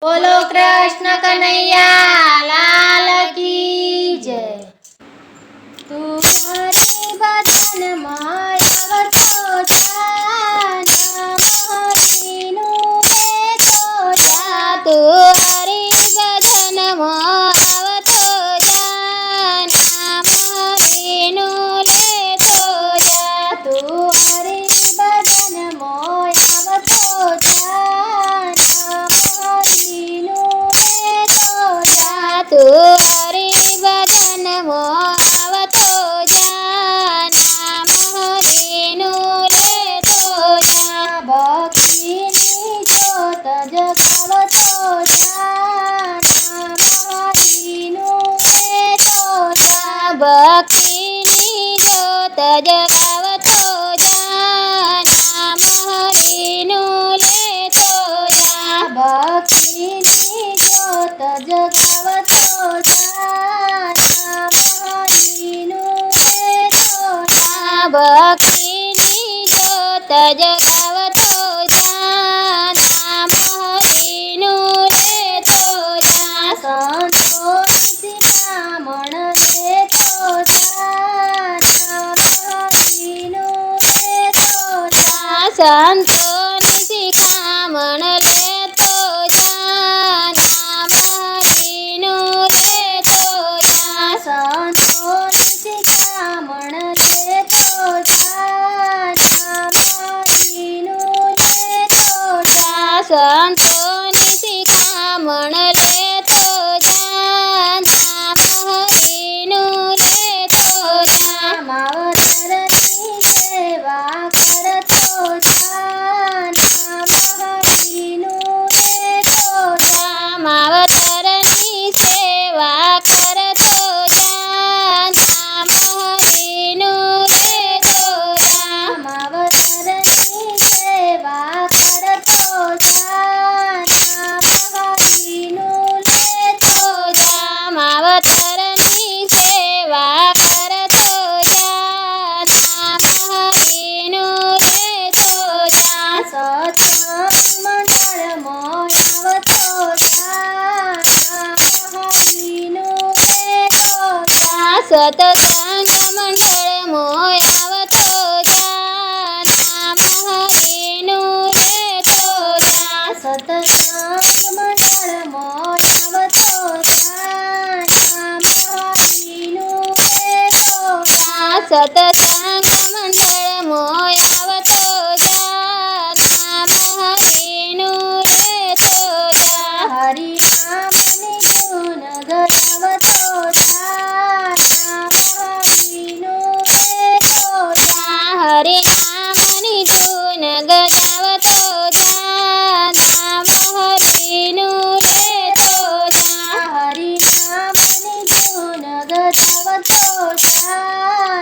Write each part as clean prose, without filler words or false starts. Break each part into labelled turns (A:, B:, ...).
A: बोलो कृष्ण कन्हैया लाल की जय। तू हरि भजन माया तो जा, नाम हरिनु ले तो जा। तू हरि भजन माया तो जा, नाम हरिनु ले तो जा। तू हरि भजन माया तो जा, तू हरि भजन आवतो जा, नाम हरिनु लेतो जा। भक्तिनी ज्योत जगावतो जा, नाम हरिनु लेतो जा। भक्तिनी ज्योत जगावतो जा, नाम हरिनु लेतो जा। भक्तिनी ज्योत जगावतो जा, नाम हरिनु लेतो जा। भक्तिनी ज्योत जगावतो जा, नाम हरिनु लेतो जा। संतोषी शिखामण लेतो जा, नाम हरिनु लेतो जा। संतोषी शिखामण लेतो जा, नाम हरिनु लेतो जा। संतोषी शिखामण लेतो जा, नाम हरिनु लेतो जा। संतोषी शिखामण लेतो जा, नाम हरिनु लेतो जा। मावतरनी सेवा करतो जा, नाम हरिनु लेतो जा। मावतरनी सेवा करतो जा, नाम हरिनु लेतो जा। मावतरनी सेवा करतो जा, नाम हरिनु लेतो जा। मावतरनी सेवा करतो जा, नाम हरिनु लेतो जा। सत्संग मंडळ मोयावतो जा, नाम हरिनु लेतो जा। सत्संग मंडळ मोयावतो जा, नाम हरिनु लेतो जा। सत्संग मंडळ मोयावतो जा, नाम हरिनु लेतो जा। सत्संग मंडळ मोयावतो जा, नाम हरिनु लेतो जा। हरि नामनी गुण गणावतो जा, नाम हरिनु लेतो जा। हरि नामनी गुण गणावतो जा, नाम हरिनु लेतो जा। हरि नामनी गुण गणावतो जा,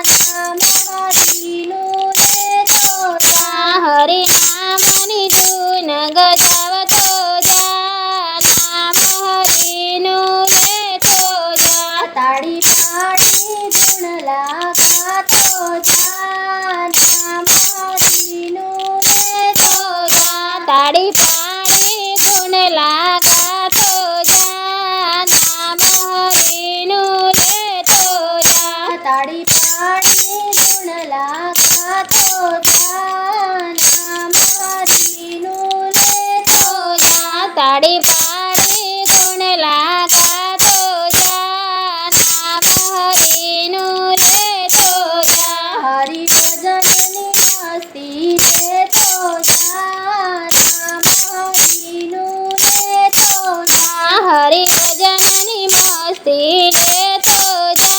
A: नाम हरिनु लेतो जा। हरि नामनी गुण गणावतो जा, नाम हरिनु लेतो जा। ताड़ी पाड़ी गुण लगातो जा, नाम हरिनु लेतो जा। ताड़ी पाड़ी गुण लगातो जा, नाम हरिनु लेतो जा। ताड़ी पाड़ी गुण लगातो जा, नाम हरिनु लेतो जा। ताड़ी पाड़ी गुण लगातो जा, नाम हरिनु लेतो जा। हरि भजननी मस्ती लेतो जा, नाम हरिनु लेतो जा। हरि भजननी मस्ती लेतो जा,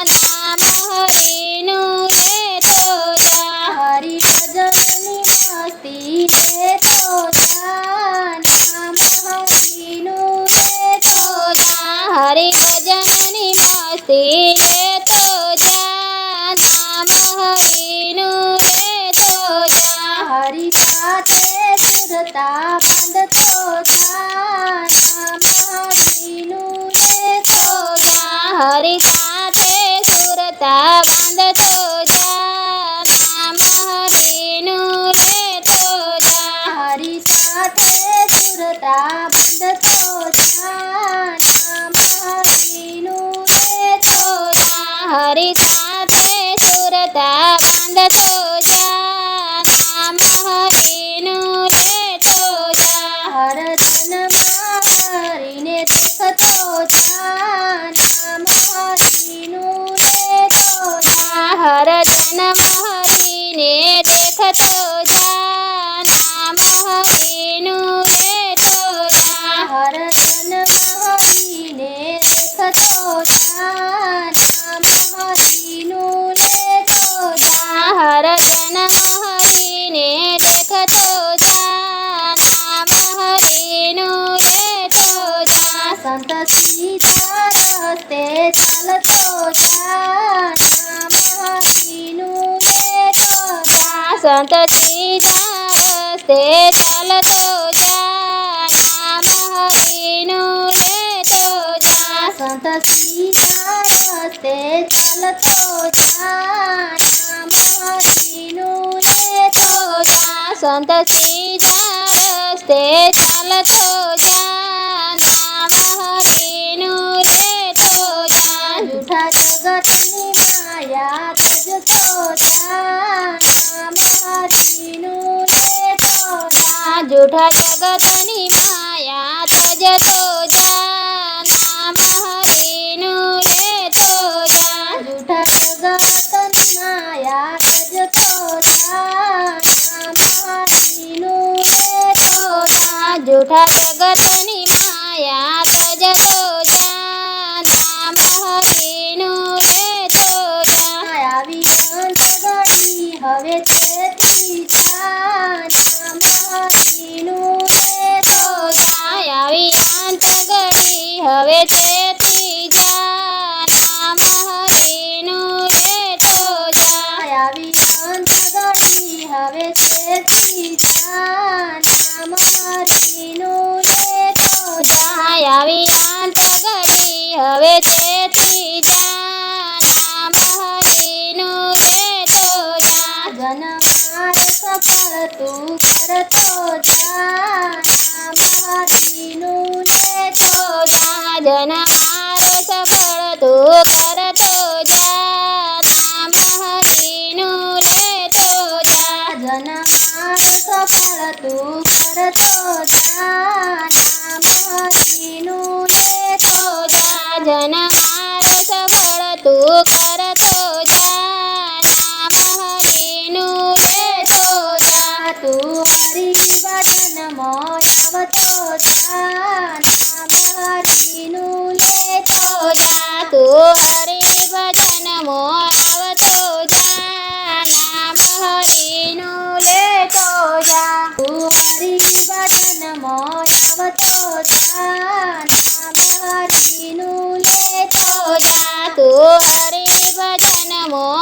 A: नाम हरिनु लेतो जा। हरि भजननी मस्ती लेतो जा, नाम हरिनु लेतो जा। हरि भजननी मस्ती लेतो जा, नाम हरिनु लेतो जा। हरि સાથે સુરતા બાંધતો જા, નામ હરિનું લેતો જા। હરિ સાથે સુરતા બાંધતો જા, નામ હરિનું લેતો જા। હરિ સાથે સુરતા બંધતો જા નામ હરિનું લેતો જા હરિ સાથે સુરતા બંધતો જા નામ હરિનું લેતો જા હર જન્મમાં હરિને દેખતો જા નામ હરિનું લેતો જા હર જન્મ હરિને દેખતો જા નામ હરિનું લેતો જા હર જન્મ હરિને દેખતો જા નામ હરિનું લેતો જા હર જન્મ હરિને દેખતો જા નામ હરિનું લેતો જા સંત સીધા રસ્તે ચાલતો જા નામ હરિનું લેતો જા સંત સીધા રસ્તે ચાલતો જા નામ હરિનું લેતો જા સંત સીધા રસ્તે ચાલતો જા નામ હરિનું લેતો જા સંત સીધા રસ્તે ચાલતો જા નામ હરિનું લેતો જા જૂઠા જગતની માયા તજતો જા નામ હરિનું લેતો જા જૂઠા જગતની માયા તજતો જા નામ હરિનું લેતો જા જૂઠા જગતની માયા તજતો જા નામ હરિનું લેતો જા જૂઠા જગતની માયા તજતો જા નામ હરિનું લેતો જા આવી અંત ઘડી હવે તેથી જા નામ હરિનું લેતો જા આવી અંત ઘડી હવે તેથી જા નામ હરિનું લેતો જા આવી અંત ઘડી હવે તેથી જા નામ હરિનું લેતો જા આવી અંત ઘડી હવે તેથી જા નામ હરિનું લેતો જા જન્માર સફળ તું કરતો જા નામ હરિનું લેતો જા જન્માર સફળ તું કરતો જા નામ હરિનું લેતો જા જન્માર સફળ તું કરતો જા નામ હરિનું લેતો જા જન્માર સફળ તું કરતો જા નામ હરિનું લેતો જા તું હરિ ભજનમાં આવતો જા નામ હરિનું લેતો જા તું હરિ ભજનમાં આવતો જા નામ હરિનું લેતો જા તું હરિ ભજનમાં આવતો જા નામ હરિનું લેતો જા તું હરિ ભજનમાં